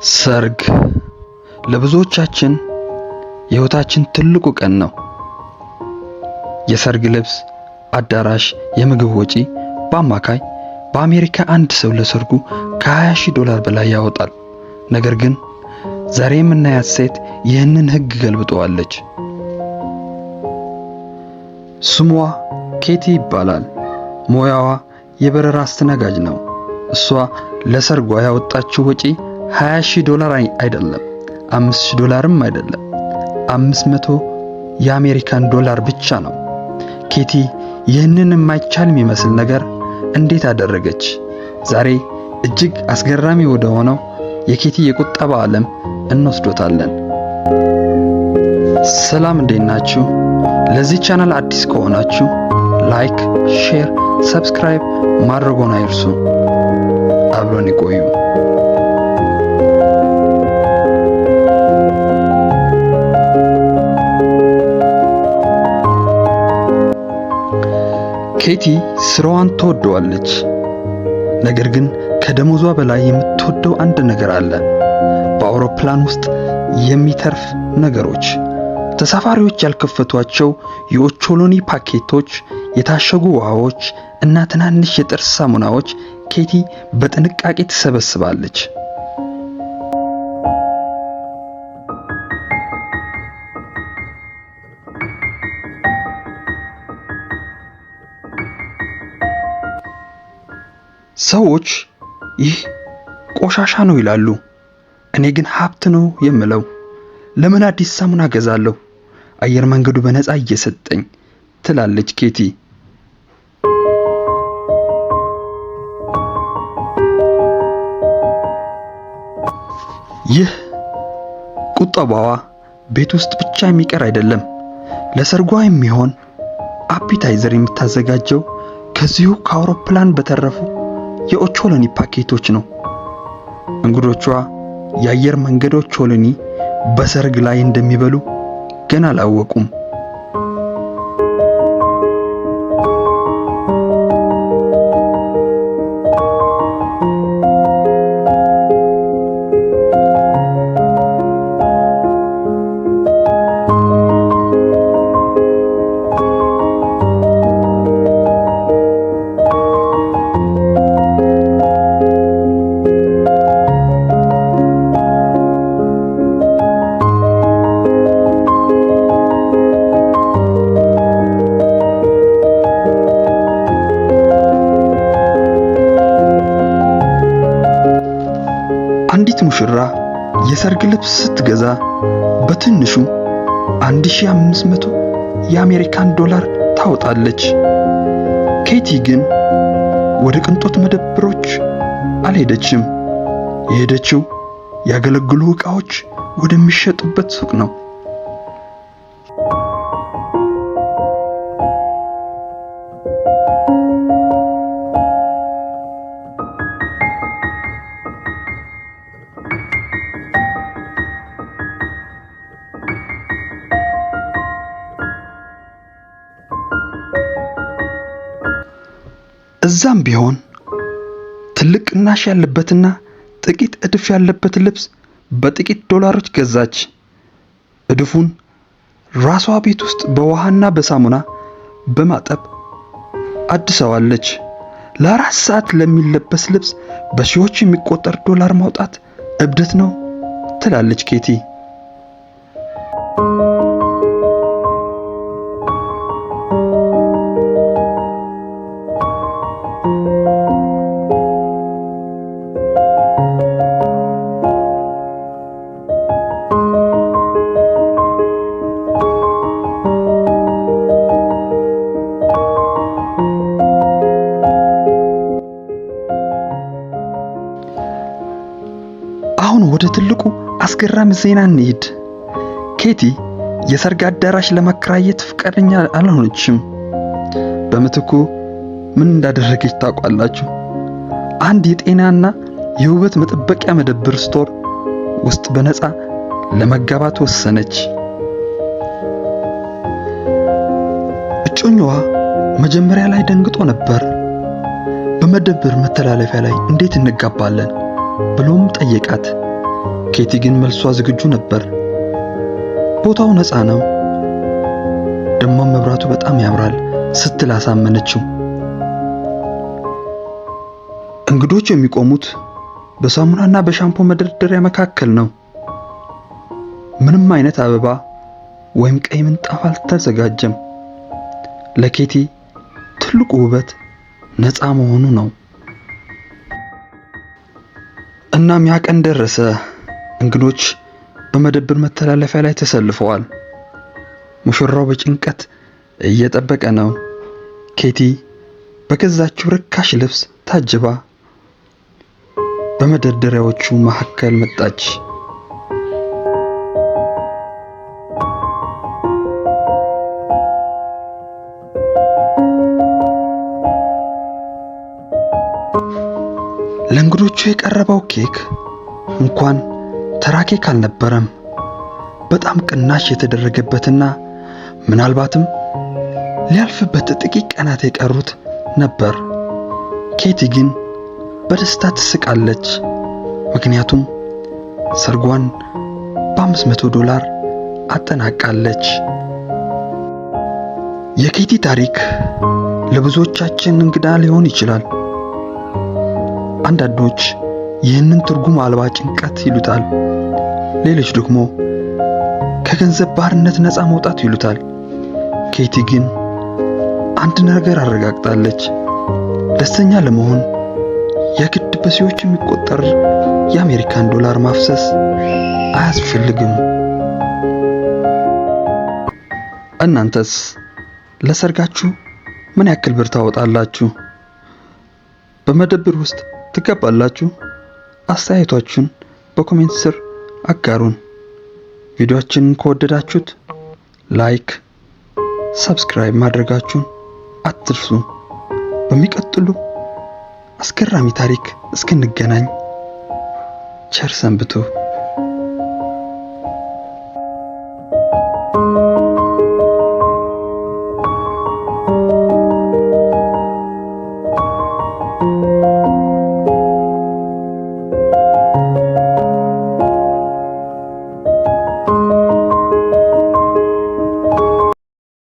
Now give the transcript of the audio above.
ሰርግ ለብዙዎቻችን የህይወታችን ትልቁ ቀን ነው። የሰርግ ልብስ፣ አዳራሽ፣ የምግብ ወጪ በአማካይ በአሜሪካ አንድ ሰው ለሰርጉ ከ$20,000 በላይ ያወጣል። ነገር ግን ዛሬ የምናያት ሴት ይህንን ህግ ገልብጠዋለች። ስሟ ኬቲ ይባላል። ሙያዋ የበረራ አስተናጋጅ ነው። እሷ ለሰርጓ ያወጣችው ወጪ $20,000 አይደለም፣ $5,000ም አይደለም፣ 500 የአሜሪካን ዶላር ብቻ ነው። ኬቲ ይህንን የማይቻል የሚመስል ነገር እንዴት አደረገች? ዛሬ እጅግ አስገራሚ ወደ ሆነው የኬቲ የቁጠባ ዓለም እንወስዶታለን። ሰላም፣ እንዴት ናችሁ? ለዚህ ቻናል አዲስ ከሆናችሁ ላይክ፣ ሼር፣ ሰብስክራይብ ማድረግዎን አይርሱ። አብረን ይቆዩ። ኬቲ ስራዋን ትወደዋለች። ነገር ግን ከደሞዟ በላይ የምትወደው አንድ ነገር አለ። በአውሮፕላን ውስጥ የሚተርፍ ነገሮች፣ ተሳፋሪዎች ያልከፈቷቸው የኦቾሎኒ ፓኬቶች፣ የታሸጉ ውሃዎች እና ትናንሽ የጥርስ ሳሙናዎች ኬቲ በጥንቃቄ ትሰበስባለች። ሰዎች ይህ ቆሻሻ ነው ይላሉ። እኔ ግን ሀብት ነው የምለው። ለምን አዲስ ሳሙና ገዛለሁ? አየር መንገዱ በነፃ እየሰጠኝ ትላለች ኬቲ። ይህ ቁጠባዋ ቤት ውስጥ ብቻ የሚቀር አይደለም። ለሰርጓ የሚሆን አፒታይዘር የምታዘጋጀው ከዚሁ ከአውሮፕላን በተረፉ የኦቾሎኒ ፓኬቶች ነው። እንግዶቿ የአየር መንገድ ኦቾሎኒ በሰርግ ላይ እንደሚበሉ ገና አላወቁም። አንዲት ሙሽራ የሰርግ ልብስ ስትገዛ በትንሹ 1500 የአሜሪካን ዶላር ታወጣለች። ኬቲ ግን ወደ ቅንጦት መደብሮች አልሄደችም። የሄደችው ያገለግሉ ዕቃዎች ወደሚሸጡበት ሱቅ ነው። እዛም ቢሆን ትልቅ ቅናሽ ያለበትና ጥቂት እድፍ ያለበት ልብስ በጥቂት ዶላሮች ገዛች። እድፉን ራሷ ቤት ውስጥ በውሃና በሳሙና በማጠብ አድሰዋለች። ለ4 ሰዓት ለሚለበስ ልብስ በሺዎች የሚቆጠር ዶላር ማውጣት እብደት ነው ትላለች ኬቲ። አሁን ወደ ትልቁ አስገራሚ ዜና እንሂድ። ኬቲ የሰርግ አዳራሽ ለማከራየት ፍቃደኛ አልሆነችም። በምትኩ ምን እንዳደረገች ታውቃላችሁ? አንድ የጤናና የውበት መጠበቂያ መደብር ስቶር ውስጥ በነፃ ለመጋባት ወሰነች። እጮኛዋ መጀመሪያ ላይ ደንግጦ ነበር። በመደብር መተላለፊያ ላይ እንዴት እንጋባለን ብሎም ጠየቃት። ኬቲ ግን መልሷ ዝግጁ ነበር። ቦታው ነፃ ነው፣ ደሞ መብራቱ በጣም ያምራል ስትል አሳመነችው። እንግዶች የሚቆሙት በሳሙናና በሻምፖ መደርደሪያ መካከል ነው። ምንም አይነት አበባ ወይም ቀይ ምንጣፍ አልተዘጋጀም። ለኬቲ ትልቁ ውበት ነፃ መሆኑ ነው። እናም ያ ቀን ደረሰ። እንግዶች በመደብር መተላለፊያ ላይ ተሰልፈዋል። ሙሽራው በጭንቀት እየጠበቀ ነው። ኬቲ በገዛችው ርካሽ ልብስ ታጅባ በመደርደሪያዎቹ መካከል መጣች። ለእንግዶቹ የቀረበው ኬክ እንኳን ተራ ኬክ አልነበረም። በጣም ቅናሽ የተደረገበትና ምናልባትም ሊያልፍበት ጥቂት ቀናት የቀሩት ነበር። ኬቲ ግን በደስታ ትስቃለች፣ ምክንያቱም ሰርጓን በ$500 አጠናቃለች። የኬቲ ታሪክ ለብዙዎቻችን እንግዳ ሊሆን ይችላል። አንዳንዶች ይህንን ትርጉም አልባ ጭንቀት ይሉታል፣ ሌሎች ደግሞ ከገንዘብ ባርነት ነፃ መውጣት ይሉታል። ኬቲ ግን አንድ ነገር አረጋግጣለች። ደስተኛ ለመሆን የግድ በሺዎች የሚቆጠር የአሜሪካን ዶላር ማፍሰስ አያስፈልግም። እናንተስ ለሰርጋችሁ ምን ያክል ብር ታወጣላችሁ? በመደብር ውስጥ ትገባላችሁ? አስተያየታችሁን በኮሜንት ስር አጋሩን። ቪዲዮአችንን ከወደዳችሁት ላይክ፣ ሰብስክራይብ ማድረጋችሁን አትርሱ። በሚቀጥሉ አስገራሚ ታሪክ እስክንገናኝ ቸር ሰንብቱ።